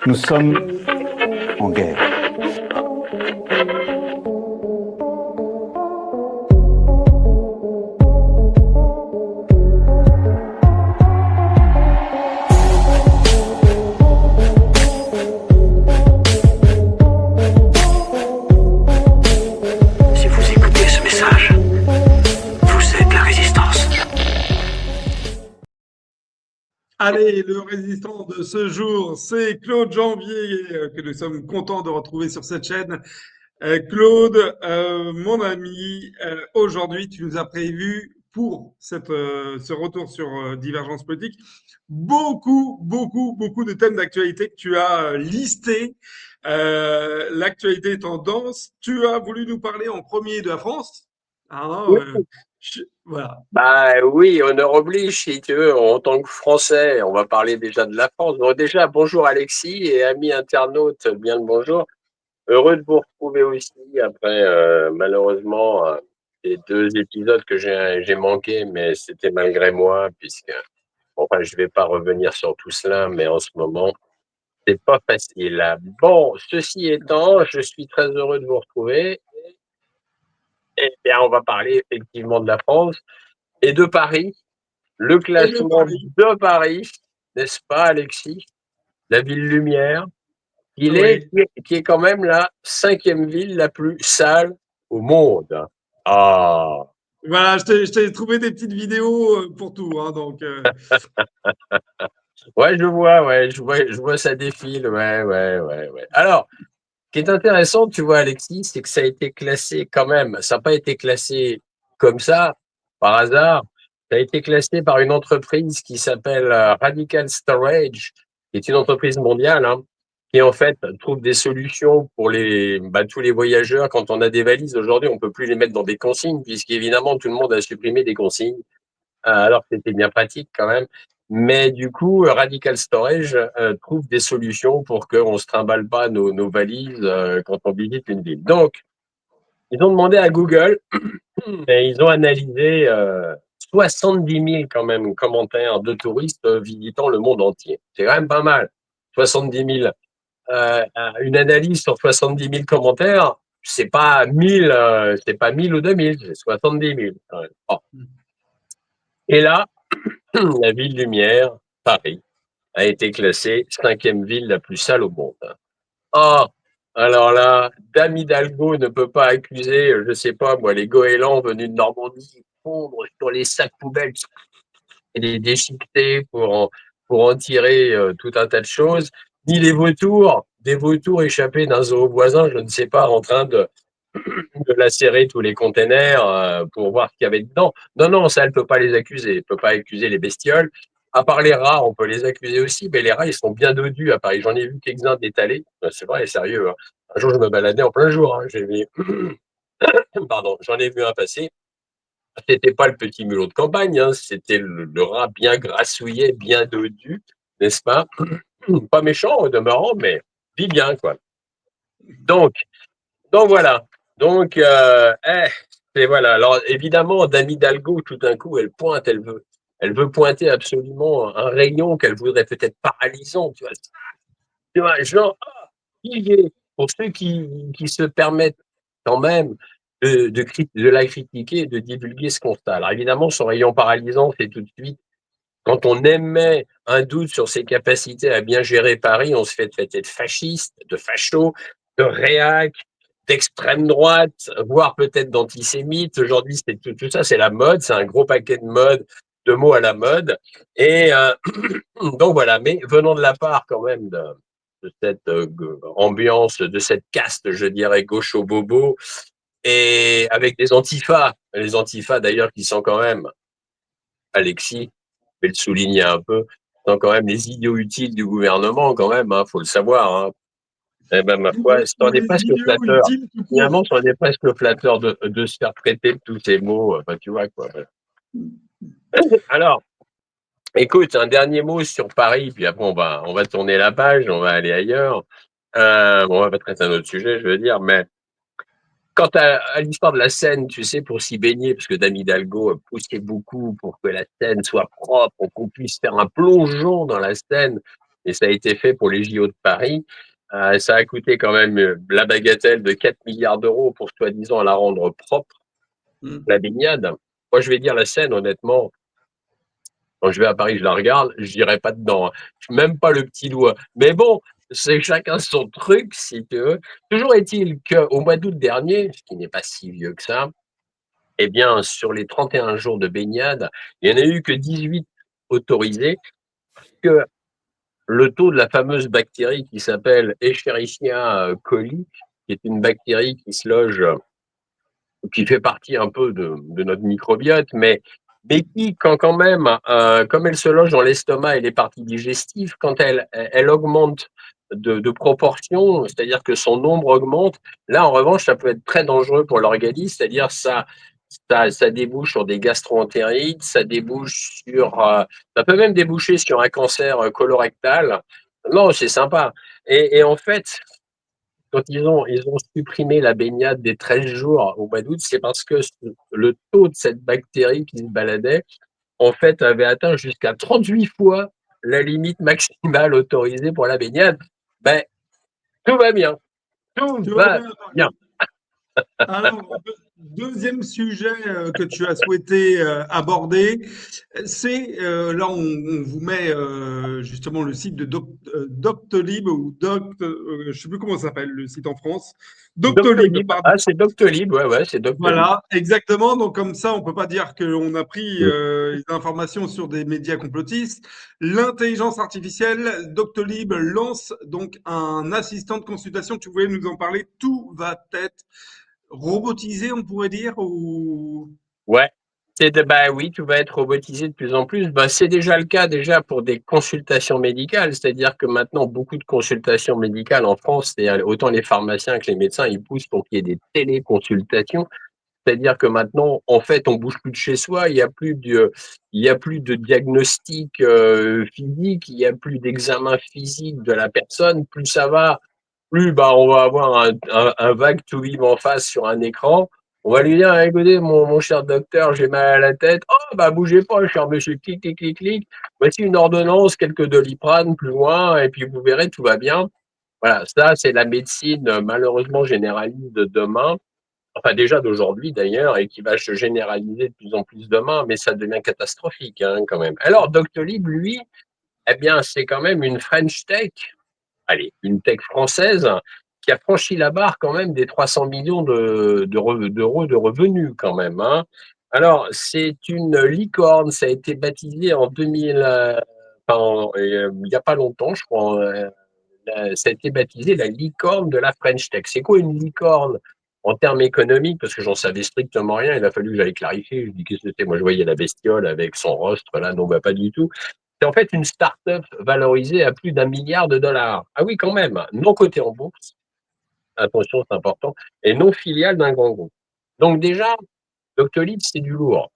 Nous sommes en guerre. Si vous écoutez ce message, vous êtes la résistance. Allez, le résistant de ce jour, c'est Claude Janvier, que nous sommes contents de retrouver sur cette chaîne. Claude, mon ami, aujourd'hui, tu nous as prévu pour ce retour sur Divergence politique beaucoup de thèmes d'actualité que tu as listés. L'actualité est en danse. Tu as voulu nous parler en premier de la France. Alors, Oui, voilà. bah oui, honneur oblige, si tu veux, en tant que Français, on va parler déjà de la France. Donc déjà, bonjour Alexis et amis internautes, bien le bonjour. Heureux de vous retrouver aussi après, malheureusement, les 2 épisodes que j'ai manqués, mais c'était malgré moi, puisque, enfin, je vais pas revenir sur tout cela, mais en ce moment, c'est pas facile. Bon, ceci étant, je suis très heureux de vous retrouver. Eh bien, on va parler effectivement de la France et de Paris. Le Et de classement Paris. de Paris, n'est-ce pas, Alexis? La ville lumière, Oui. qui est quand même la 5e ville la plus sale au monde. Ah, Voilà, je t'ai trouvé des petites vidéos pour tout, hein, donc ouais, je vois ça défile, ouais. Alors, ce qui est intéressant, tu vois, Alexis, c'est que ça a été classé quand même. Ça n'a pas été classé comme ça, par hasard. Ça a été classé par une entreprise qui s'appelle Radical Storage, qui est une entreprise mondiale, hein, qui en fait trouve des solutions pour tous les voyageurs. Quand on a des valises aujourd'hui, on peut plus les mettre dans des consignes, puisqu'évidemment tout le monde a supprimé des consignes. Alors que c'était bien pratique quand même. Mais du coup, Radical Storage trouve des solutions pour qu'on ne se trimballe pas nos valises quand on visite une ville. Donc, ils ont demandé à Google et ils ont analysé 70 000 quand même commentaires de touristes visitant le monde entier. C'est quand même pas mal. 70 000. Une analyse sur 70 000 commentaires, c'est pas 1000, c'est pas 1000 ou 2000, c'est 70 000 quand même. Bon. Et là, la ville lumière, Paris, a été classée 5e ville la plus sale au monde. Ah, alors là, Dame Hidalgo ne peut pas accuser, je sais pas moi, les goélands venus de Normandie, fondre sur les sacs poubelles et les déchiqueter pour en tirer tout un tas de choses, ni les vautours, des vautours échappés d'un zoo voisin, je ne sais pas, en train de lacérer tous les containers pour voir ce qu'il y avait dedans. Non, ça, elle peut pas les accuser. Elle peut pas accuser les bestioles. À part les rats, on peut les accuser aussi, mais les rats, ils sont bien dodus à Paris. J'en ai vu quelques-uns d'étalés. C'est vrai, sérieux, hein. Un jour, je me baladais en plein jour. Hein. J'ai vu, pardon, j'en ai vu un passer. C'était pas le petit mulot de campagne, hein. C'était le rat bien grassouillet, bien dodu, n'est-ce pas? Pas méchant au demeurant, mais vit bien, quoi. Donc, Donc voilà. Donc, et voilà. Alors évidemment, Dame Hidalgo, tout d'un coup, elle veut pointer absolument un rayon qu'elle voudrait peut-être paralysant, tu vois, genre, pour ceux qui se permettent quand même de la critiquer et de divulguer ce constat. Alors évidemment, son rayon paralysant, c'est tout de suite, quand on émet un doute sur ses capacités à bien gérer Paris, on se fait traiter de fasciste, de facho, de réac, d'extrême droite, voire peut-être d'antisémite. Aujourd'hui, c'est tout ça, c'est la mode, c'est un gros paquet de mode, de mots à la mode. Et donc voilà, mais venant de la part quand même de cette ambiance, de cette caste, je dirais, gaucho-bobo, et avec des antifas, les antifas d'ailleurs qui sont quand même, Alexis, je vais le souligner un peu, sont quand même les idiots utiles du gouvernement quand même, hein, faut le savoir, hein. Eh ben, ma foi, ou c'en est les presque idiots flatteur. utiles tout court. Finalement, c'en est presque flatteur de se faire traiter de tous ces mots, enfin, tu vois, quoi. Alors, écoute, un dernier mot sur Paris, puis après, on va tourner la page, on va aller ailleurs. Bon, on va pas traiter un autre sujet, je veux dire, mais quant à l'histoire de la Seine, tu sais, pour s'y baigner, parce que Dame Hidalgo poussait beaucoup pour que la Seine soit propre, pour qu'on puisse faire un plongeon dans la Seine et ça a été fait pour les JO de Paris. Ça a coûté quand même la bagatelle de 4 milliards d'euros pour soi-disant la rendre propre, la baignade. Moi, je vais dire la scène, honnêtement, quand je vais à Paris, je la regarde, je n'irai pas dedans, hein. Même pas le petit doigt. Mais bon, c'est chacun son truc, si tu veux. Toujours est-il qu'au mois d'août dernier, ce qui n'est pas si vieux que ça, eh bien, sur les 31 jours de baignade, il n'y en a eu que 18 autorisés, que le taux de la fameuse bactérie qui s'appelle Escherichia coli, qui est une bactérie qui se loge, qui fait partie un peu de notre microbiote, mais qui, quand même, comme elle se loge dans l'estomac et les parties digestives, quand elle augmente de proportion, c'est-à-dire que son nombre augmente, là, en revanche, ça peut être très dangereux pour l'organisme, c'est-à-dire ça débouche sur des gastro-entérites, ça peut même déboucher sur un cancer colorectal. Non, c'est sympa. Et en fait, quand ils ont supprimé la baignade des 13 jours au mois d'août, c'est parce que le taux de cette bactérie qui se baladait, en fait, avait atteint jusqu'à 38 fois la limite maximale autorisée pour la baignade. Ben, tout va bien. Tout Tu vois va bien, bien. alors, deuxième sujet que tu as souhaité aborder, c'est là on vous met justement le site de Doctolib ou je sais plus comment ça s'appelle le site en France, Doctolib, Doctolib. pardon. Ah, c'est Doctolib. Ouais, ouais, c'est Doctolib. Voilà, exactement. Donc comme ça, on peut pas dire qu'on a pris Mm. des informations sur des médias complotistes. L'intelligence artificielle, Doctolib lance donc un assistant de consultation. Tu voulais nous en parler. Tout va être robotisé, on pourrait dire, ou Ouais. Bah oui, tout va être robotisé de plus en plus. Bah, c'est déjà le cas déjà pour des consultations médicales, c'est-à-dire que maintenant beaucoup de consultations médicales en France, c'est autant les pharmaciens que les médecins, ils poussent pour qu'il y ait des téléconsultations. C'est-à-dire que maintenant, en fait, on bouge plus de chez soi, il y a plus de diagnostic physique, il y a plus d'examen physique de la personne. Plus ça va, plus bah, on va avoir un vague tout vive en face sur un écran. On va lui dire, ah, écoutez, mon cher docteur, j'ai mal à la tête. Oh, bah, bougez pas, cher monsieur, clic, clic, clic, clic. Voici une ordonnance, quelques Doliprane plus loin, et puis vous verrez, tout va bien. Voilà, ça, c'est la médecine malheureusement généraliste de demain, enfin déjà d'aujourd'hui d'ailleurs, et qui va se généraliser de plus en plus demain, mais ça devient catastrophique hein, quand même. Alors Doctolib, lui, eh bien, c'est quand même une French Tech, allez, une tech française qui a franchi la barre quand même des 300 millions d'euros de revenus quand même, hein. Alors, c'est une licorne, ça a été baptisé en 2000, il n'y a pas longtemps, je crois, ça a été baptisé la licorne de la French Tech. C'est quoi une licorne en termes économiques? Parce que j'en savais strictement rien, il a fallu que j'aille clarifier. Je dis qu'est-ce que c'était? Moi, je voyais la bestiole avec son rostre, là, non, bah, pas du tout. C'est en fait une start-up valorisée à plus d'1 milliard de dollars. Ah oui, quand même, non cotée en bourse, attention, c'est important, et non filiale d'un grand groupe. Donc déjà, Doctolib, c'est du lourd.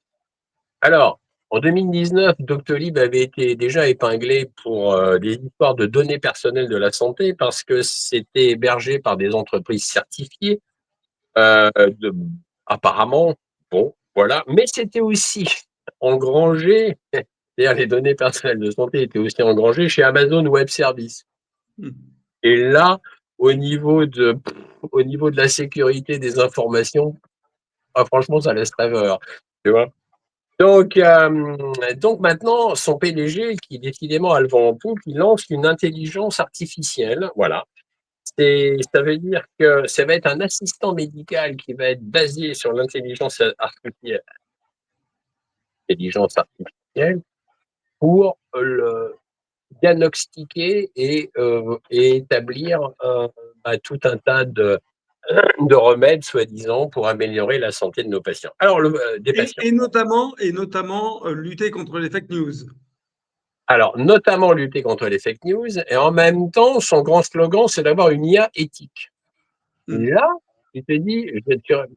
Alors, en 2019, Doctolib avait été déjà épinglé pour des histoires de données personnelles de la santé parce que c'était hébergé par des entreprises certifiées, de, apparemment, bon, voilà, mais c'était aussi engrangé, c'est-à-dire les données personnelles de santé étaient aussi engrangées chez Amazon Web Services. Et là, au niveau de, au niveau de la sécurité des informations, ah, franchement, ça laisse rêveur, tu vois. Donc maintenant, son PDG, qui décidément a le vent en poupe, il lance une intelligence artificielle. Voilà. Ça veut dire que ça va être un assistant médical qui va être basé sur l'intelligence artificielle pour le diagnostiquer et établir bah, tout un tas de remèdes, soi-disant, pour améliorer la santé de nos patients. Alors, des patients. et notamment lutter contre les fake news. Alors, notamment lutter contre les fake news, et en même temps, son grand slogan, c'est d'avoir une IA éthique. Hmm. Là, tu te dis,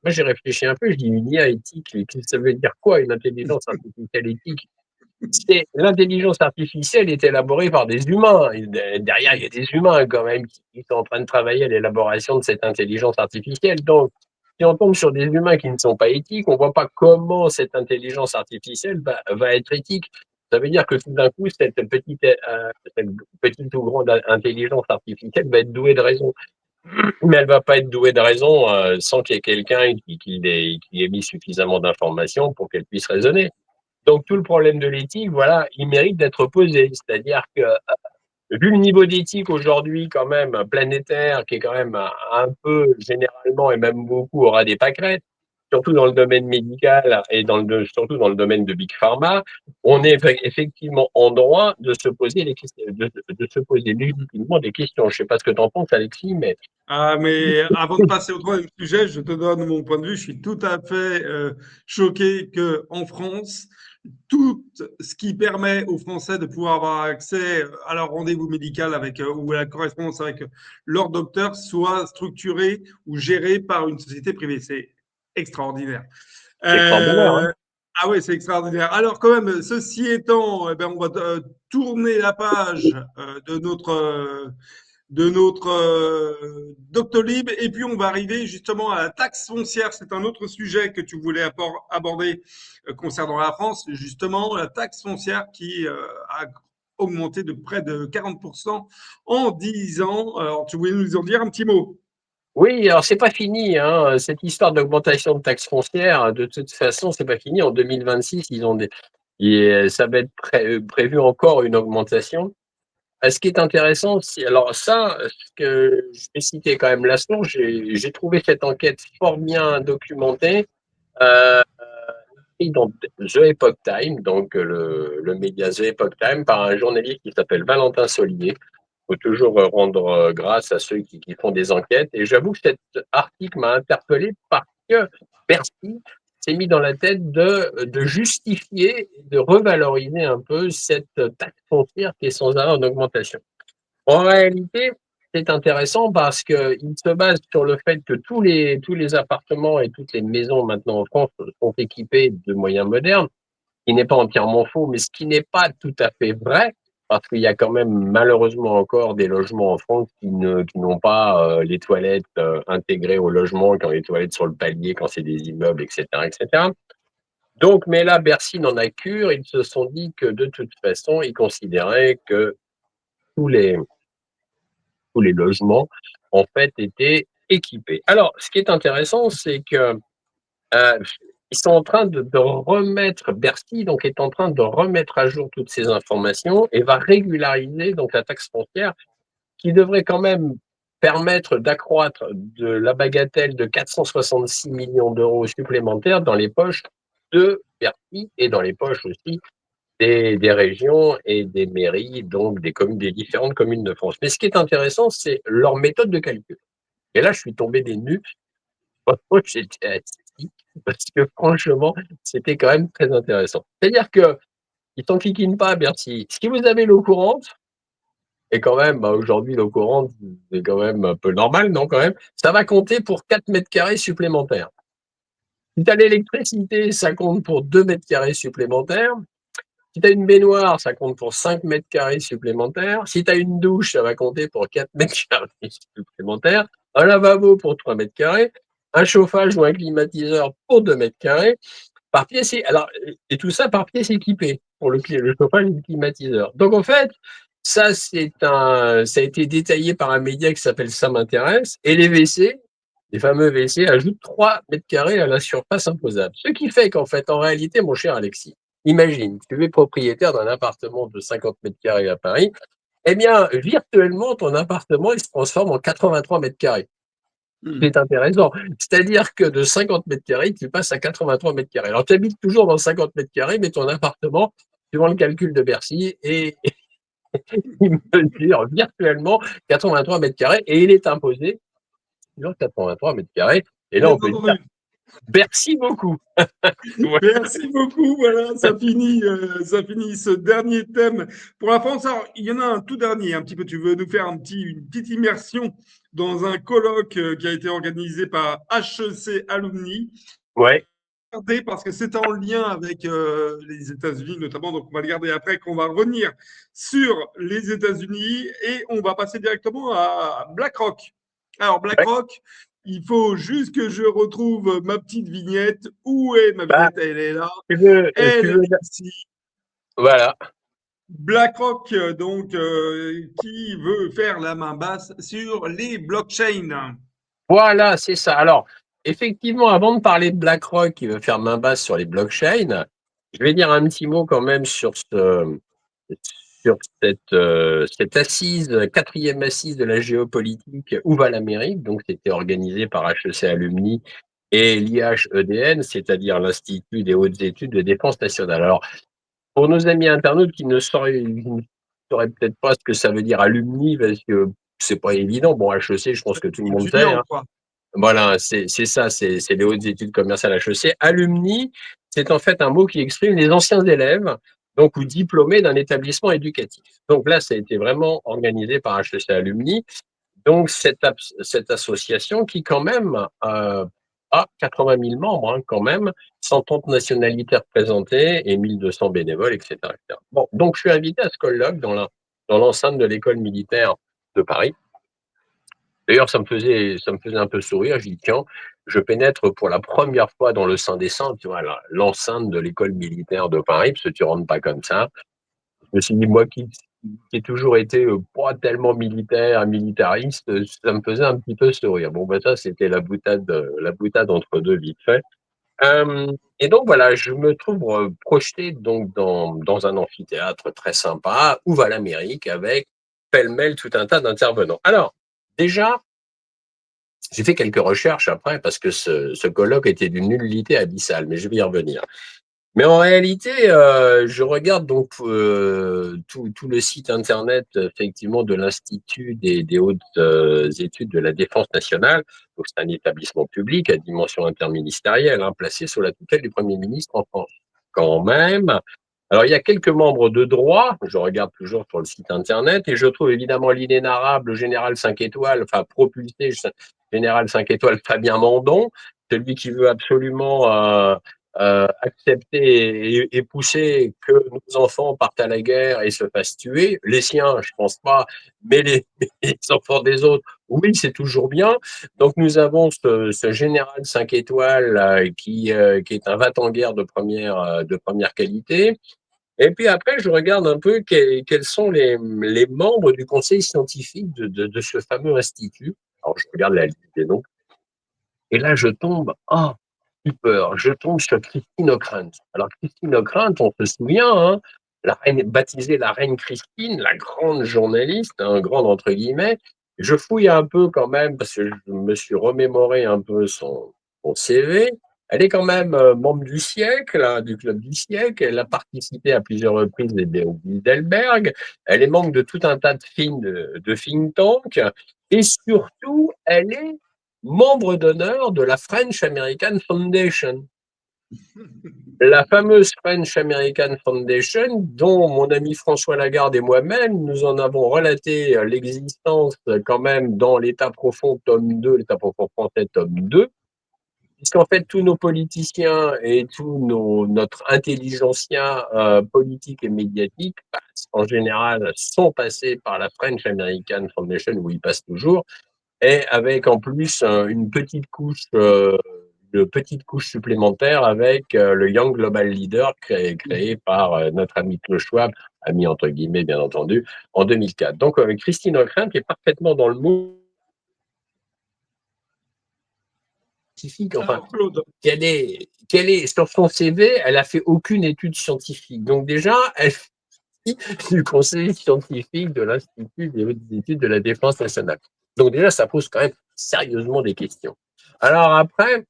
moi j'ai réfléchi un peu, je dis une IA éthique, ça veut dire quoi une intelligence artificielle éthique? C'est l'intelligence artificielle est élaborée par des humains. Et derrière, il y a des humains quand même qui sont en train de travailler à l'élaboration de cette intelligence artificielle. Donc, si on tombe sur des humains qui ne sont pas éthiques, on ne voit pas comment cette intelligence artificielle va être éthique. Ça veut dire que tout d'un coup, cette petite ou grande intelligence artificielle va être douée de raison. Mais elle va pas être douée de raison sans qu'il y ait quelqu'un qui ait mis suffisamment d'informations pour qu'elle puisse raisonner. Donc tout le problème de l'éthique, voilà, il mérite d'être posé. C'est-à-dire que vu le niveau d'éthique aujourd'hui quand même planétaire, qui est quand même un peu généralement et même beaucoup au ras des pâquerettes, surtout dans le domaine médical et surtout dans le domaine de Big Pharma, on est effectivement en droit de se poser les questions, de se poser légitimement des questions. Je sais pas ce que tu en penses, Alexis, mais Ah, mais avant de passer au troisième sujet, je te donne mon point de vue. Je suis tout à fait choqué que en France, tout ce qui permet aux Français de pouvoir avoir accès à leur rendez-vous médical avec ou à la correspondance avec leur docteur soit structuré ou géré par une société privée. C'est extraordinaire. c'est extraordinaire, hein. Euh, ah ouais, c'est extraordinaire. Alors quand même, ceci étant, eh ben, on va tourner la page de notre Doctolib. Et puis, on va arriver justement à la taxe foncière. C'est un autre sujet que tu voulais aborder concernant la France. Justement, la taxe foncière qui a augmenté de près de 40% en 10 ans. Alors, tu voulais nous en dire un petit mot? Oui, alors c'est pas fini, hein, cette histoire d'augmentation de taxes foncières, de toute façon, c'est pas fini. En 2026, ça va être prévu encore une augmentation. Ce qui est intéressant, alors ça, ce que je vais citer quand même la source, j'ai trouvé cette enquête fort bien documentée, euh, écrite dans The Epoch Time, donc le média The Epoch Time, par un journaliste qui s'appelle Valentin Solier. Il faut toujours rendre grâce à ceux qui font des enquêtes. Et j'avoue que cet article m'a interpellé parce que Bercy s'est mis dans la tête de justifier, de revaloriser un peu cette taxe foncière qui est sans arrêt en augmentation. En réalité, c'est intéressant parce qu'il se base sur le fait que tous les appartements et toutes les maisons maintenant en France sont équipés de moyens modernes, ce qui n'est pas entièrement faux, mais ce qui n'est pas tout à fait vrai, parce qu'il y a quand même malheureusement encore des logements en France qui n'ont pas les toilettes intégrées au logement, qui ont les toilettes sur le palier quand c'est des immeubles, etc., etc. Donc, mais là, Bercy n'en a cure. Ils se sont dit que de toute façon, ils considéraient que tous les, tous les logements, en fait, étaient équipés. Alors, ce qui est intéressant, c'est que ils sont en train de remettre, Bercy donc est en train de remettre à jour toutes ces informations et va régulariser donc la taxe foncière qui devrait quand même permettre d'accroître de la bagatelle de 466 millions d'euros supplémentaires dans les poches de Bercy et dans les poches aussi des régions et des mairies, donc des différentes communes de France. Mais ce qui est intéressant, c'est leur méthode de calcul. Et là, je suis tombé des nues. Franchement, j'étais assis parce que franchement, c'était quand même très intéressant. C'est-à-dire que ils t'enquiquinent pas à Bercy. Si vous avez l'eau courante, et quand même, bah, aujourd'hui, l'eau courante, c'est quand même un peu normal, non, quand même, ça va compter pour 4 mètres carrés supplémentaires. Si tu as l'électricité, ça compte pour 2 mètres carrés supplémentaires. Si tu as une baignoire, ça compte pour 5 mètres carrés supplémentaires. Si tu as une douche, ça va compter pour 4 mètres carrés supplémentaires. Un lavabo pour 3 mètres carrés. Un chauffage ou un climatiseur pour 2 mètres carrés. Par pièce, alors, et tout ça par pièce équipée pour le chauffage et le climatiseur. Donc, en fait, ça a été détaillé par un média qui s'appelle Ça m'intéresse. Et les WC, les fameux WC, ajoutent 3 mètres carrés à la surface imposable. Ce qui fait qu'en fait, en réalité, mon cher Alexis, imagine, tu es propriétaire d'un appartement de 50 mètres carrés à Paris. Eh bien, virtuellement, ton appartement, il se transforme en 83 mètres carrés. C'est intéressant. C'est-à-dire que de 50 mètres carrés, tu passes à 83 mètres carrés. Alors, tu habites toujours dans 50 mètres carrés, mais ton appartement, suivant le calcul de Bercy, il mesure virtuellement 83 mètres carrés et il est imposé sur 83 mètres carrés. Et là, Bien on peut dire entendu. merci beaucoup. Ouais. Merci beaucoup. Voilà, ça finit ce dernier thème pour la France. Alors, il y en a un tout dernier, un petit peu. Tu veux nous faire une petite immersion dans un colloque qui a été organisé par HEC Alumni. Ouais. Regardez, parce que c'est en lien avec les États-Unis notamment. Donc, on va le garder après, qu'on va revenir sur les États-Unis et on va passer directement à BlackRock. Alors, BlackRock, il faut juste que je retrouve ma petite vignette. Où est ma Bah, vignette? Elle est là. tu veux, tu Elle veux, est ici. Voilà. BlackRock, donc, qui veut faire la main basse sur les blockchains. Voilà, c'est ça. Alors, effectivement, avant de parler de BlackRock qui veut faire main basse sur les blockchains, je vais dire un petit mot quand même sur cette assise, quatrième assise de la géopolitique Où va l'Amérique? Donc, c'était organisé par HEC Alumni et l'IHEDN, c'est-à-dire l'Institut des hautes études de défense nationale. Alors, pour nos amis internautes qui ne sauraient peut-être pas ce que ça veut dire alumni, parce que c'est pas évident. Bon, HEC, je pense que tout le monde sait, Étudiant, hein. quoi. Voilà, c'est ça, c'est les hautes études commerciales HEC. Alumni, c'est en fait un mot qui exprime les anciens élèves, donc ou diplômés d'un établissement éducatif. Donc là, ça a été vraiment organisé par HEC Alumni. Donc cette association qui quand même a 80 000 membres, hein, quand même, 130 nationalités représentées et 1200 bénévoles, etc., etc. Bon, donc je suis invité à ce colloque dans l'enceinte de l'école militaire de Paris. D'ailleurs, ça me faisait un peu sourire. Je dis, tiens, je pénètre pour la première fois dans le sein des saints, tu vois, l'enceinte de l'école militaire de Paris, parce que tu rentres pas comme ça. Je me suis dit, moi qui ai toujours été pas tellement militaire, militariste, ça me faisait un petit peu sourire. Bon, ben ça, c'était la boutade entre deux, vite fait. Et donc voilà, je me trouve projeté donc dans un amphithéâtre très sympa, Où va l'Amérique, avec pêle-mêle tout un tas d'intervenants. Alors, déjà, j'ai fait quelques recherches après parce que ce colloque était d'une nullité abyssale, mais je vais y revenir. Mais en réalité, je regarde donc tout le site internet effectivement de l'Institut des hautes études de la défense nationale. Donc c'est un établissement public à dimension interministérielle, hein, placé sous la tutelle du Premier ministre en France. Quand même. Alors il y a quelques membres de droit, je regarde toujours sur le site internet, et je trouve évidemment l'inénarrable général 5 étoiles, enfin propulsé général 5 étoiles Fabien Mandon, celui qui veut absolument accepter et pousser que nos enfants partent à la guerre et se fassent tuer. Les siens, je pense pas, mais les enfants des autres, oui, c'est toujours bien. Donc nous avons ce général 5 étoiles qui est un va-t-en-guerre de première qualité. Et puis après, je regarde un peu quels sont les membres du conseil scientifique de ce fameux institut. Alors je regarde la liste des noms. Et là, je tombe, super, je tombe sur Christine Ockrent. Alors, Christine Ockrent, on se souvient, hein, la reine, baptisée la reine Christine, la grande journaliste, hein, grande entre guillemets. Je fouille un peu quand même, parce que je me suis remémoré un peu son CV. Elle est quand même membre du siècle, hein, du club du siècle. Elle a participé à plusieurs reprises au Bilderberg. Elle est membre de tout un tas de think tanks. Et surtout, elle est membre d'honneur de la French American Foundation. La fameuse French American Foundation, dont mon ami François Lagarde et moi-même, nous en avons relaté l'existence quand même dans l'État profond, tome 2, l'État profond français, tome 2, puisqu'en fait, tous nos politiciens et notre intelligentsia politique et médiatique, en général, sont passés par la French American Foundation, où ils passent toujours, et avec en plus une petite couche supplémentaire avec le Young Global Leader créé par notre ami Klaus Schwab, ami entre guillemets bien entendu, en 2004. Donc Christine Ockrent est parfaitement dans le mot scientifique, enfin, Alors, Claude, qu'elle est sur son CV, elle a fait aucune étude scientifique. Donc déjà, elle fait du conseil scientifique de l'Institut des hautes études de la défense nationale. Donc déjà, ça pose quand même sérieusement des questions. Alors après,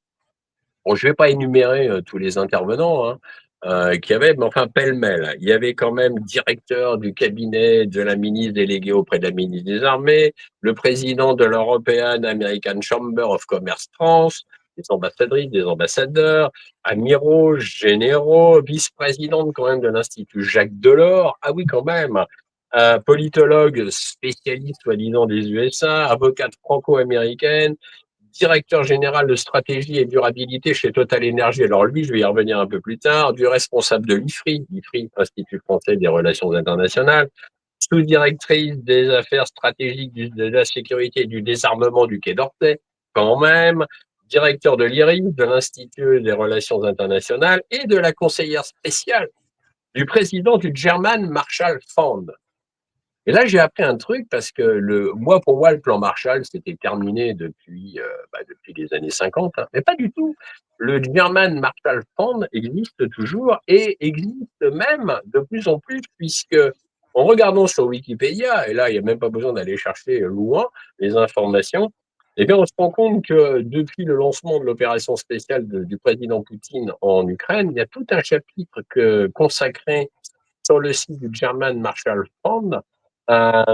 bon, je ne vais pas énumérer tous les intervenants qu'il y avait, mais enfin, pêle-mêle. Il y avait quand même directeur du cabinet de la ministre déléguée auprès de la ministre des Armées, le président de l'European American Chamber of Commerce France, des ambassadrices, des ambassadeurs, amiraux, généraux, vice-présidente quand même de l'Institut Jacques Delors. Ah oui, quand même. Politologue spécialiste soi-disant des USA, avocate franco-américaine, directeur général de stratégie et durabilité chez Total Energy. Alors lui, je vais y revenir un peu plus tard, du responsable de l'IFRI, Institut français des relations internationales, sous-directrice des affaires stratégiques de la sécurité et du désarmement du Quai d'Orsay, quand même, directeur de l'IRI, de l'Institut des relations internationales et de la conseillère spéciale du président du German Marshall Fund. Et là, j'ai appris un truc parce que pour moi, le plan Marshall, c'était terminé depuis les années 50, hein, mais pas du tout. Le German Marshall Fund existe toujours et existe même de plus en plus puisque, en regardant sur Wikipédia, et là, il n'y a même pas besoin d'aller chercher loin les informations, eh bien, on se rend compte que depuis le lancement de l'opération spéciale du président Poutine en Ukraine, il y a tout un chapitre consacré sur le site du German Marshall Fund à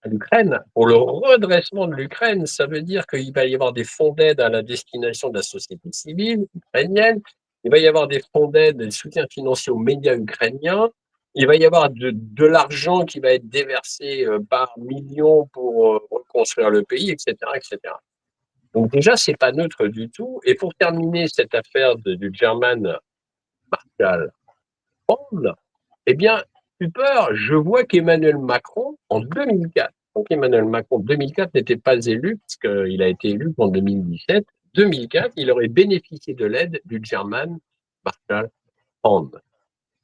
l'Ukraine. Pour le redressement de l'Ukraine, ça veut dire qu'il va y avoir des fonds d'aide à la destination de la société civile ukrainienne, il va y avoir des fonds d'aide et de soutien financier aux médias ukrainiens, il va y avoir de l'argent qui va être déversé par millions pour reconstruire le pays, etc., etc. Donc déjà, c'est pas neutre du tout. Et pour terminer cette affaire du German Marshall Fund, eh bien, peur, je vois qu'Emmanuel Macron, en 2004, donc Emmanuel Macron, en 2004, n'était pas élu, puisqu'il a été élu en 2017. 2004, il aurait bénéficié de l'aide du German Marshall Fund.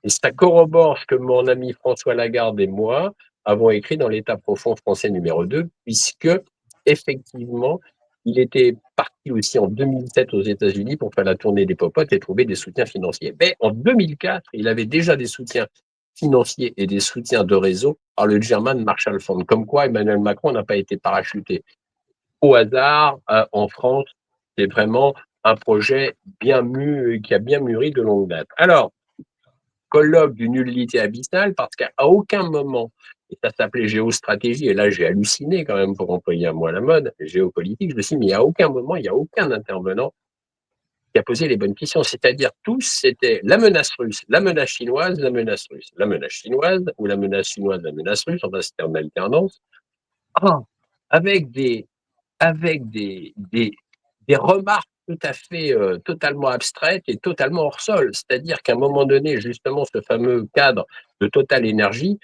Et ça corrobore ce que mon ami François Lagarde et moi avons écrit dans l'État profond français numéro 2, puisque, effectivement, il était parti aussi en 2007 aux États-Unis pour faire la tournée des popotes et trouver des soutiens financiers. Mais en 2004, il avait déjà des soutiens financiers et des soutiens de réseau par le German Marshall Fund. Comme quoi, Emmanuel Macron n'a pas été parachuté au hasard en France. C'est vraiment un projet qui a bien mûri de longue date. Alors, colloque d'une nullité abyssale parce qu'à aucun moment, et ça s'appelait géostratégie, et là j'ai halluciné quand même pour employer un mot à la mode, géopolitique, je me suis dit, mais à aucun moment, il n'y a aucun intervenant qui a posé les bonnes questions. C'est-à-dire tous, c'était la menace russe, la menace chinoise, la menace russe, la menace chinoise, ou la menace chinoise, la menace russe, enfin c'était en alternance, ah, avec des remarques tout à fait totalement abstraites et totalement hors sol. C'est-à-dire qu'à un moment donné, justement, ce fameux cadre de Total Energy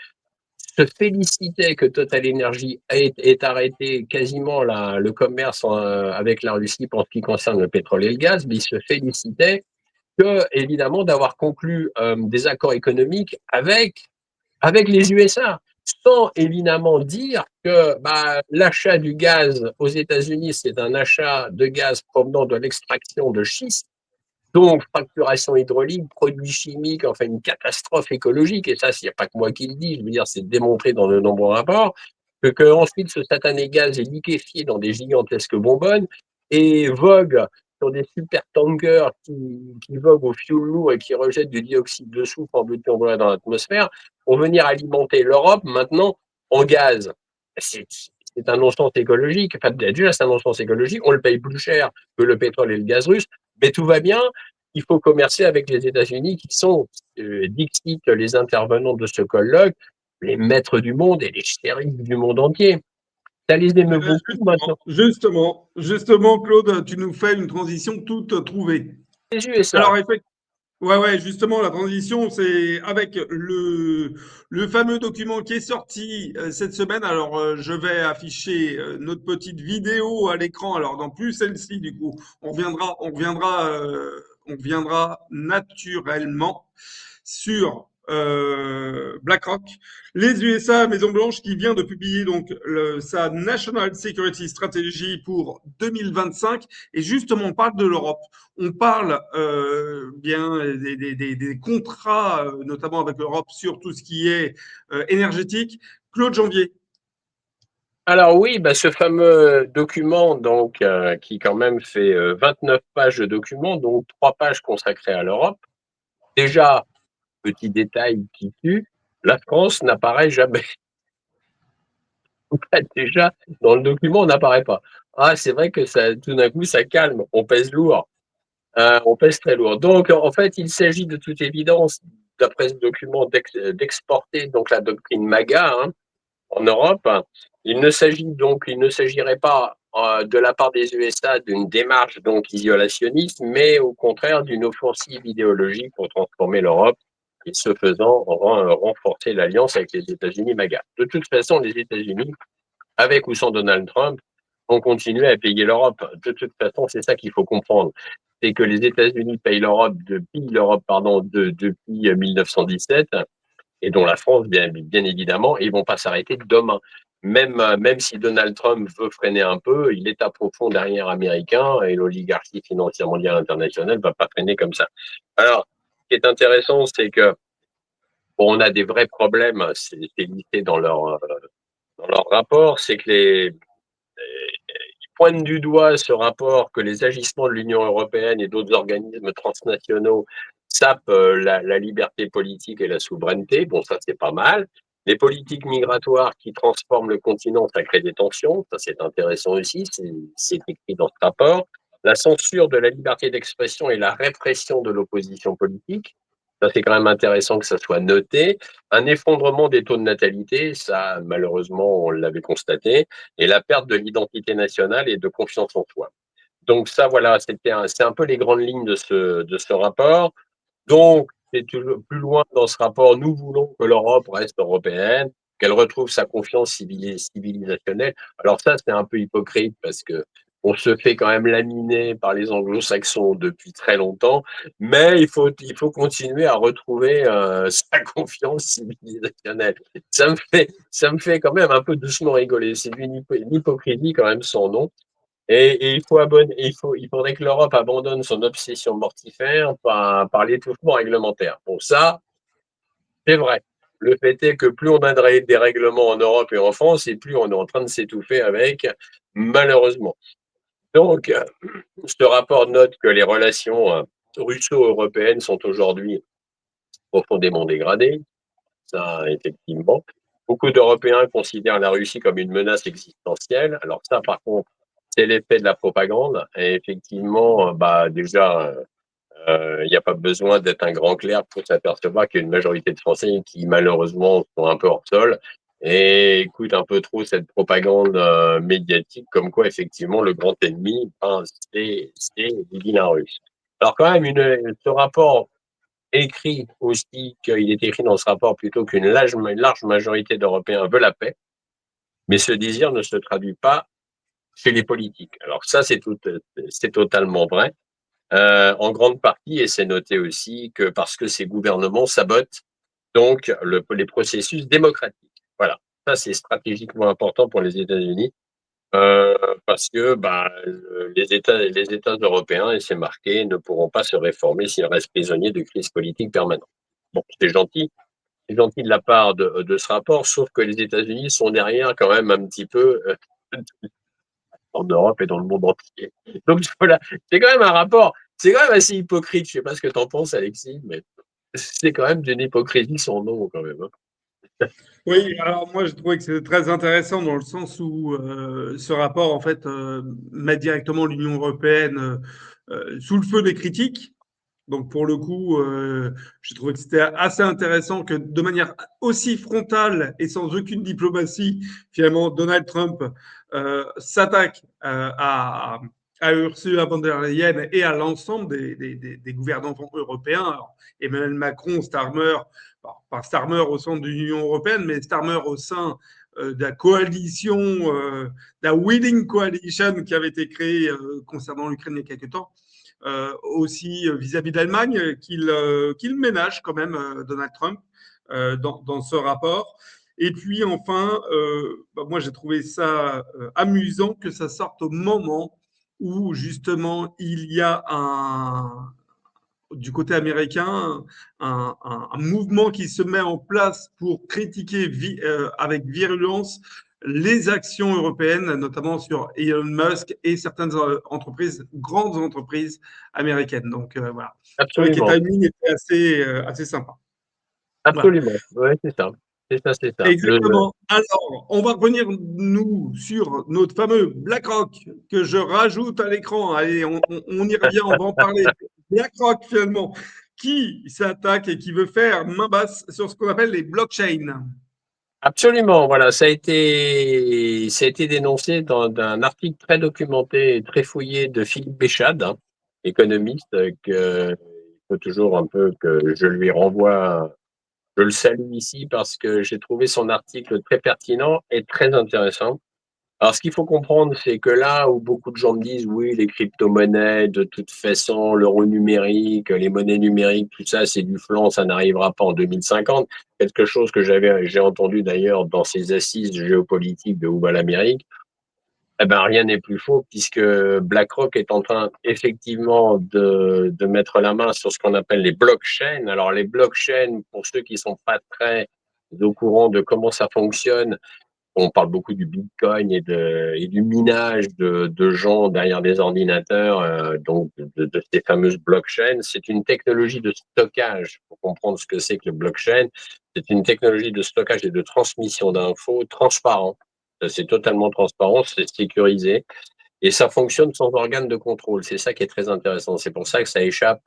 se félicitait que Total Energy ait arrêté quasiment le commerce avec la Russie pour ce qui concerne le pétrole et le gaz, mais il se félicitait que, évidemment, d'avoir conclu des accords économiques avec les USA, sans évidemment dire que l'achat du gaz aux États-Unis, c'est un achat de gaz provenant de l'extraction de schiste, donc fracturation hydraulique, produits chimiques, enfin une catastrophe écologique, et ça, il n'y a pas que moi qui le dis, je veux dire, c'est démontré dans de nombreux rapports, que ensuite ce satané gaz est liquéfié dans des gigantesques bonbonnes et vogue sur des super tankers qui voguent au fioul lourd et qui rejettent du dioxyde de soufre en but dans l'atmosphère pour venir alimenter l'Europe maintenant en gaz. C'est un non-sens écologique. Enfin, déjà, c'est un non-sens écologique. On le paye plus cher que le pétrole et le gaz russe, mais tout va bien. Il faut commercer avec les États-Unis qui sont, dixit les intervenants de ce colloque, les maîtres du monde et les shérifs du monde entier. Ça les Eh émeut ben, beaucoup maintenant. justement, Claude, tu nous fais une transition toute trouvée. Les USA. Alors, ouais, justement, la transition, c'est avec le fameux document qui est sorti cette semaine. Alors, je vais afficher notre petite vidéo à l'écran. Alors, dans plus celle-ci, du coup, on reviendra naturellement sur BlackRock. Les USA, Maison Blanche, qui vient de publier donc sa National Security Strategy pour 2025. Et justement, on parle de l'Europe. On parle bien des contrats, notamment avec l'Europe, sur tout ce qui est énergétique. Claude Janvier. Alors oui, ce fameux document donc qui quand même fait 29 pages de document, donc 3 pages consacrées à l'Europe. Déjà, petit détail qui tue, la France n'apparaît jamais. Déjà, dans le document, on n'apparaît pas. Ah, c'est vrai que ça, tout d'un coup, ça calme. On pèse lourd. On pèse très lourd. Donc, en fait, il s'agit de toute évidence, d'après ce document, d'exporter donc la doctrine MAGA en Europe. Il ne s'agirait pas de la part des USA d'une démarche donc isolationniste, mais au contraire d'une offensive idéologique pour transformer l'Europe et ce faisant renforcer l'alliance avec les États-Unis MAGA. De toute façon, les États-Unis, avec ou sans Donald Trump, vont continuer à payer l'Europe. De toute façon, c'est ça qu'il faut comprendre. c'est que les États-Unis pillent l'Europe depuis 1917 et dont la France, bien évidemment, et ils vont pas s'arrêter demain. Même si Donald Trump veut freiner un peu, il est à profond derrière américain et l'oligarchie financière mondiale internationale va pas freiner comme ça. Alors, ce qui est intéressant, c'est que bon, on a des vrais problèmes, c'est listé dans leur rapport, c'est que ils pointent du doigt ce rapport que les agissements de l'Union européenne et d'autres organismes transnationaux sapent la liberté politique et la souveraineté. Bon, ça, c'est pas mal. Les politiques migratoires qui transforment le continent, ça crée des tensions. Ça, c'est intéressant aussi. C'est écrit dans ce rapport. La censure de la liberté d'expression et la répression de l'opposition politique. Ça, c'est quand même intéressant que ça soit noté. Un effondrement des taux de natalité, ça, malheureusement, on l'avait constaté, et la perte de l'identité nationale et de confiance en soi. Donc ça, voilà, c'est un peu les grandes lignes de ce rapport. Donc, c'est toujours plus loin dans ce rapport, nous voulons que l'Europe reste européenne, qu'elle retrouve sa confiance civilisationnelle. Alors ça, c'est un peu hypocrite parce que on se fait quand même laminer par les anglo-saxons depuis très longtemps, mais il faut continuer à retrouver sa confiance civilisationnelle. Ça me fait quand même un peu doucement rigoler. C'est une hypocrisie quand même sans nom. Et il faudrait que l'Europe abandonne son obsession mortifère par l'étouffement réglementaire. Bon, ça, c'est vrai. Le fait est que plus on a des règlements en Europe et en France, et plus on est en train de s'étouffer avec, malheureusement. Donc, ce rapport note que les relations russo-européennes sont aujourd'hui profondément dégradées. Ça, effectivement. Beaucoup d'Européens considèrent la Russie comme une menace existentielle. Alors ça, par contre, c'est l'effet de la propagande. Et effectivement, bah déjà, il n'y a pas besoin d'être un grand clerc pour s'apercevoir qu'il y a une majorité de Français qui, malheureusement, sont un peu hors sol et écoutent un peu trop cette propagande médiatique, comme quoi, effectivement, le grand ennemi, ben, c'est les vilains russes. Alors quand même, ce rapport écrit aussi qu'il est écrit dans ce rapport plutôt qu'une large majorité d'Européens veut la paix, mais ce désir ne se traduit pas chez les politiques. Alors ça, c'est totalement vrai, en grande partie, et c'est noté aussi que parce que ces gouvernements sabotent donc les processus démocratiques. Voilà, ça c'est stratégiquement important pour les États-Unis. Parce que bah, les États européens, et c'est marqué, ne pourront pas se réformer s'ils restent prisonniers de crises politiques permanentes. Bon, c'est gentil de la part de ce rapport, sauf que les États-Unis sont derrière quand même un petit peu en Europe et dans le monde entier. Donc voilà, c'est quand même un rapport, c'est quand même assez hypocrite. Je sais pas ce que tu en penses, Alexis, mais c'est quand même d'une hypocrisie sans nom quand même. Hein. Oui, alors moi, je trouvais que c'était très intéressant dans le sens où ce rapport, en fait, met directement l'Union européenne sous le feu des critiques. Donc, pour le coup, j'ai trouvé que c'était assez intéressant que de manière aussi frontale et sans aucune diplomatie, finalement, Donald Trump s'attaque à Ursula von der Leyen et à l'ensemble des gouvernants européens. Alors, Emmanuel Macron, Starmer, pas Starmer au sein de l'Union européenne, mais Starmer au sein de la coalition, de la Willing Coalition qui avait été créée concernant l'Ukraine il y a quelques temps. Aussi vis-à-vis de l'Allemagne, qu'il ménage quand même Donald Trump dans ce rapport. Et puis enfin, moi j'ai trouvé ça amusant que ça sorte au moment où justement il y a du côté américain un mouvement qui se met en place pour critiquer avec virulence les actions européennes, notamment sur Elon Musk et certaines entreprises, grandes entreprises américaines. Donc voilà, je trouvais que le Absolument, timing était assez sympa. Voilà. absolument. Ouais, c'est ça. C'est ça, c'est ça. Exactement. Alors, on va revenir, nous, sur notre fameux BlackRock que je rajoute à l'écran. Allez, on y revient, on va en parler. BlackRock, finalement, qui s'attaque et qui veut faire main basse sur ce qu'on appelle les blockchains. Absolument, voilà, ça a été dénoncé dans un article très documenté et très fouillé de Philippe Béchade, hein, économiste, que il faut toujours un peu que je lui renvoie. Je le salue ici parce que j'ai trouvé son article très pertinent et très intéressant. Alors, ce qu'il faut comprendre, c'est que là où beaucoup de gens me disent: «Oui, les crypto-monnaies, de toute façon, l'euro numérique, les monnaies numériques, tout ça, c'est du flan, ça n'arrivera pas en 2050». Quelque chose que j'ai entendu d'ailleurs dans ces assises géopolitiques de où va l'Amérique. Eh ben, rien n'est plus faux puisque BlackRock est en train effectivement de mettre la main sur ce qu'on appelle les blockchains. Alors les blockchains, pour ceux qui sont pas très au courant de comment ça fonctionne, on parle beaucoup du Bitcoin et du minage de gens derrière des ordinateurs, donc de ces fameuses blockchains. C'est une technologie de stockage. Pour comprendre ce que c'est que le blockchain, c'est une technologie de stockage et de transmission d'infos transparent. C'est totalement transparent, c'est sécurisé et ça fonctionne sans organe de contrôle. C'est ça qui est très intéressant. C'est pour ça que ça échappe,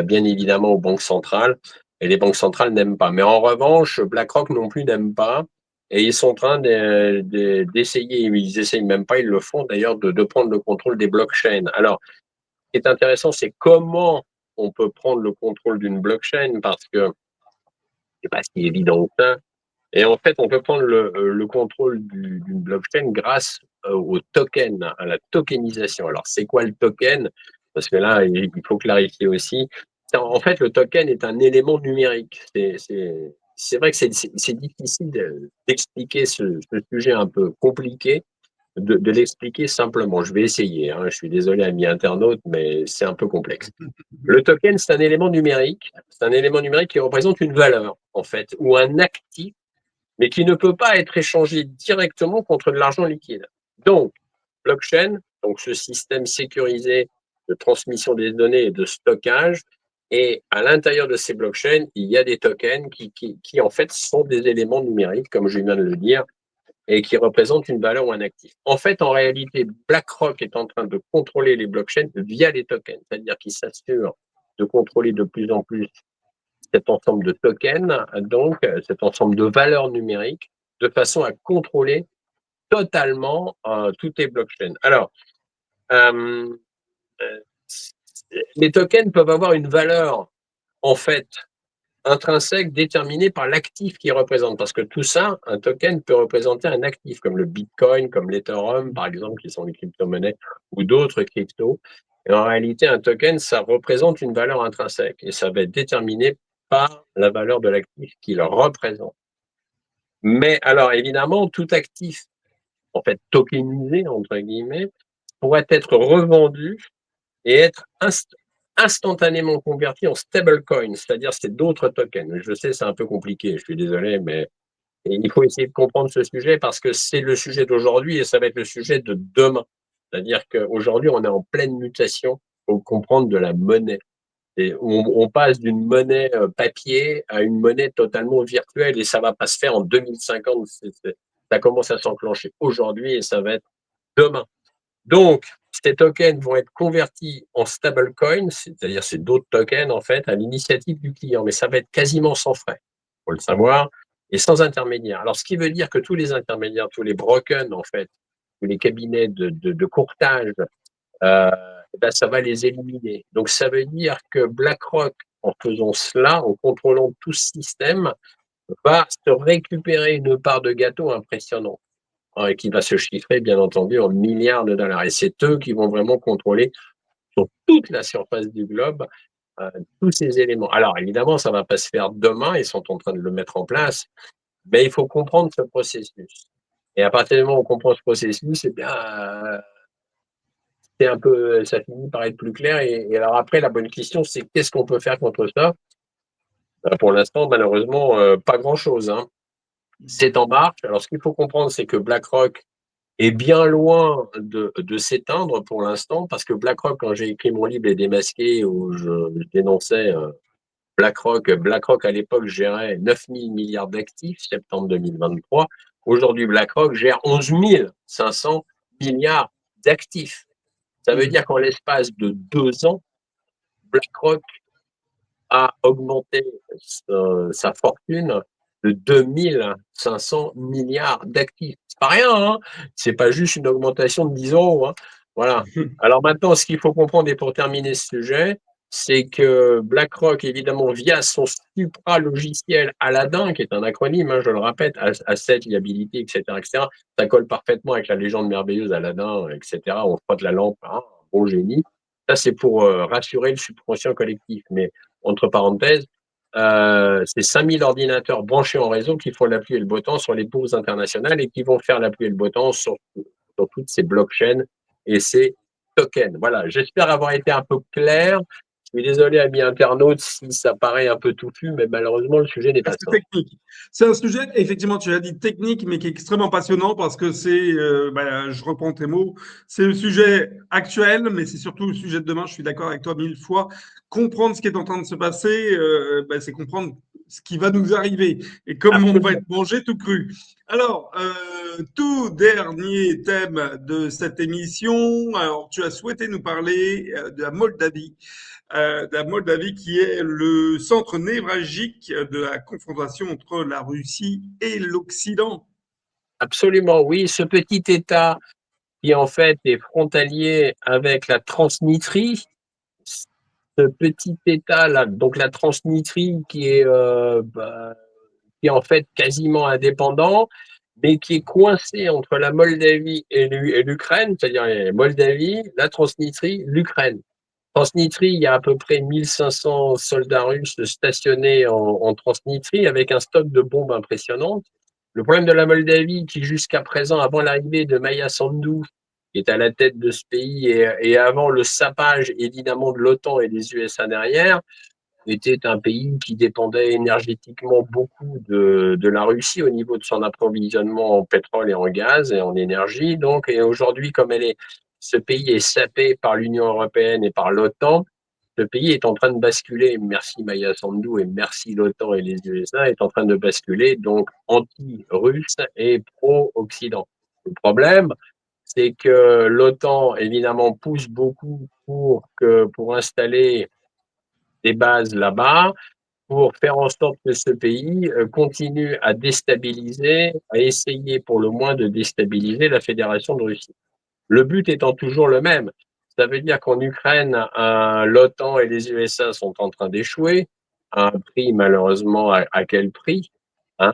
bien évidemment aux banques centrales et les banques centrales n'aiment pas. Mais en revanche, BlackRock non plus n'aime pas et ils sont en train d'essayer, ils essayent même pas, ils le font d'ailleurs, de prendre le contrôle des blockchains. Alors, ce qui est intéressant, c'est comment on peut prendre le contrôle d'une blockchain parce que c'est pas si évident que ça. Et en fait, on peut prendre le contrôle d'une blockchain grâce au token, à la tokenisation. Alors, c'est quoi le token? Parce que là, il faut clarifier aussi. En fait, le token est un élément numérique. C'est vrai que c'est difficile d'expliquer ce sujet un peu compliqué, de l'expliquer simplement. Je vais essayer, hein. Je suis désolé, amis internautes, mais c'est un peu complexe. Le token, c'est un élément numérique. C'est un élément numérique qui représente une valeur, en fait, ou un actif mais qui ne peut pas être échangé directement contre de l'argent liquide. Donc, blockchain, donc ce système sécurisé de transmission des données et de stockage, et à l'intérieur de ces blockchains, il y a des tokens qui en fait sont des éléments numériques, comme je viens de le dire, et qui représentent une valeur ou un actif. En fait, en réalité, BlackRock est en train de contrôler les blockchains via les tokens, c'est-à-dire qu'il s'assure de contrôler de plus en plus cet ensemble de tokens, donc cet ensemble de valeurs numériques, de façon à contrôler totalement toutes les blockchains. Alors, euh, euh, les tokens peuvent avoir une valeur, en fait, intrinsèque déterminée par l'actif qu'ils représentent. Parce que tout ça, un token peut représenter un actif, comme le Bitcoin, comme l'Ethereum, par exemple, qui sont des crypto-monnaies, ou d'autres cryptos. Et en réalité, un token, ça représente une valeur intrinsèque et ça va être déterminé par la valeur de l'actif qu'il représente. Mais alors, évidemment, tout actif, en fait, tokenisé, entre guillemets, pourrait être revendu et être instantanément converti en stablecoin, c'est-à-dire c'est d'autres tokens. Je sais, c'est un peu compliqué, je suis désolé, mais il faut essayer de comprendre ce sujet parce que c'est le sujet d'aujourd'hui et ça va être le sujet de demain. C'est-à-dire qu'aujourd'hui, on est en pleine mutation pour comprendre de la monnaie. Et on passe d'une monnaie papier à une monnaie totalement virtuelle et ça va pas se faire en 2050. Ça commence à s'enclencher aujourd'hui et ça va être demain. Donc, ces tokens vont être convertis en stablecoins, c'est-à-dire c'est d'autres tokens en fait, à l'initiative du client, mais ça va être quasiment sans frais, il faut le savoir, et sans intermédiaire. Alors, ce qui veut dire que tous les intermédiaires, tous les brokers en fait, tous les cabinets de courtage, euh, ben, ça va les éliminer. Donc, ça veut dire que BlackRock, en faisant cela, en contrôlant tout ce système, va se récupérer une part de gâteau impressionnante, hein, et qui va se chiffrer, bien entendu, en milliards de dollars. Et c'est eux qui vont vraiment contrôler sur toute la surface du globe tous ces éléments. Alors, évidemment, ça ne va pas se faire demain, ils sont en train de le mettre en place, mais il faut comprendre ce processus. Et à partir du moment où on comprend ce processus, eh bien, c'est un peu, ça finit par être plus clair. Et alors après, la bonne question, c'est qu'est-ce qu'on peut faire contre ça? Pour l'instant, malheureusement, pas grand-chose, hein. C'est en marche. Alors, ce qu'il faut comprendre, c'est que BlackRock est bien loin de s'éteindre pour l'instant, parce que BlackRock, quand j'ai écrit mon livre Les Démasqués, où je dénonçais BlackRock à l'époque gérait 9 000 milliards d'actifs, septembre 2023. Aujourd'hui, BlackRock gère 11 500 milliards d'actifs. Ça veut dire qu'en l'espace de 2 ans, BlackRock a augmenté sa fortune de 2500 milliards d'actifs. C'est pas rien, hein. C'est pas juste une augmentation de 10 euros, hein. Voilà. Alors maintenant, ce qu'il faut comprendre, et pour terminer ce sujet, c'est que BlackRock, évidemment, via son supra-logiciel Aladdin, qui est un acronyme, hein, je le répète, Asset, Liability, etc., etc., ça colle parfaitement avec la légende merveilleuse Aladdin, etc., on frotte la lampe, hein, bon génie. Ça, c'est pour rassurer le subconscient collectif. Mais, entre parenthèses, c'est 5000 ordinateurs branchés en réseau qui font la pluie et le beau temps sur les bourses internationales et qui vont faire la pluie et le beau temps sur toutes ces blockchains et ces tokens. Voilà, j'espère avoir été un peu clair. Je suis désolé, amis internautes, si ça paraît un peu touffu, mais malheureusement, le sujet n'est pas Parce que simple. technique. C'est un sujet, effectivement, tu l'as dit, technique, mais qui est extrêmement passionnant parce que c'est, je reprends tes mots, c'est le sujet actuel, mais c'est surtout le sujet de demain. Je suis d'accord avec toi 1000 fois. Comprendre ce qui est en train de se passer, c'est comprendre ce qui va nous arriver et comment on va Absolument. être mangé tout cru. Alors, tout dernier thème de cette émission. Alors, tu as souhaité nous parler de la Moldavie qui est le centre névralgique de la confrontation entre la Russie et l'Occident. Absolument, oui. Ce petit État qui, en fait, est frontalier avec la Transnistrie, ce petit État-là, donc la Transnistrie qui est en fait quasiment indépendant, mais qui est coincé entre la Moldavie et l'Ukraine, c'est-à-dire la Moldavie, la Transnistrie, l'Ukraine. Transnistrie, il y a à peu près 1500 soldats russes stationnés en Transnistrie avec un stock de bombes impressionnant. Le problème de la Moldavie, qui jusqu'à présent, avant l'arrivée de Maya Sandu, qui est à la tête de ce pays, et avant le sapage évidemment de l'OTAN et des USA derrière, était un pays qui dépendait énergétiquement beaucoup de la Russie au niveau de son approvisionnement en pétrole et en gaz et en énergie. Donc, et aujourd'hui, comme ce pays est sapé par l'Union européenne et par l'OTAN, ce pays est en train de basculer, merci Maya Sandu et merci l'OTAN et les USA, est en train de basculer donc anti-russe et pro-Occident. Le problème, c'est que l'OTAN, évidemment, pousse beaucoup pour installer des bases là-bas, pour faire en sorte que ce pays continue à déstabiliser, à essayer pour le moins de déstabiliser la Fédération de Russie. Le but étant toujours le même. Ça veut dire qu'en Ukraine, l'OTAN et les USA sont en train d'échouer, à un prix malheureusement, à quel prix, hein?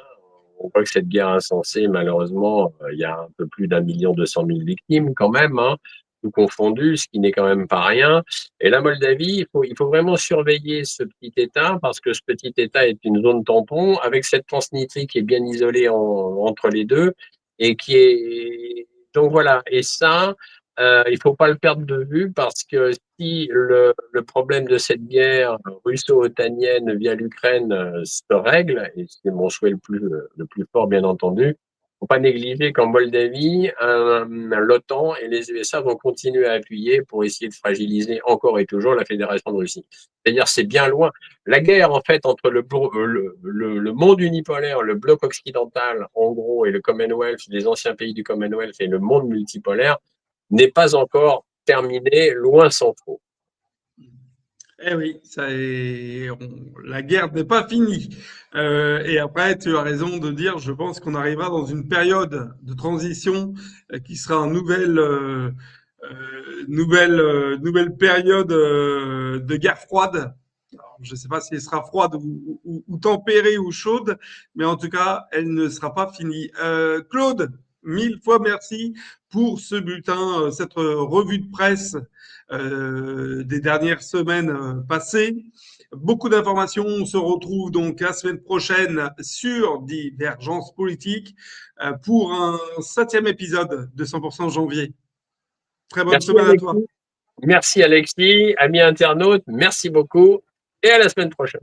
On voit que cette guerre insensée, malheureusement, il y a un peu plus d'1,2 million victimes quand même, hein, tout confondu, ce qui n'est quand même pas rien. Et la Moldavie, il faut vraiment surveiller ce petit État parce que ce petit État est une zone tampon avec cette Transnistrie qui est bien isolée entre les deux et qui est donc voilà. Et ça, il faut pas le perdre de vue parce que si le problème de cette guerre russo-otanienne via l'Ukraine se règle, et c'est mon souhait le plus fort bien entendu, faut pas négliger qu'en Moldavie, l'OTAN et les USA vont continuer à appuyer pour essayer de fragiliser encore et toujours la Fédération de Russie. C'est-à-dire c'est bien loin. La guerre en fait entre le monde unipolaire, le bloc occidental en gros et le Commonwealth, les anciens pays du Commonwealth et le monde multipolaire n'est pas encore terminée, loin s'en faut. Eh oui, la guerre n'est pas finie. Et après, tu as raison de dire, je pense qu'on arrivera dans une période de transition qui sera une nouvelle période de guerre froide. Alors, je ne sais pas si elle sera froide ou tempérée ou chaude, mais en tout cas, elle ne sera pas finie. Claude, 1000 fois merci pour ce bulletin, cette revue de presse des dernières semaines passées. Beaucoup d'informations. On se retrouve donc la semaine prochaine sur Divergence politique pour un 7e épisode de 100% janvier. Très bonne Merci semaine à toi. Alexis. Merci Alexis, amis internautes, merci beaucoup et à la semaine prochaine.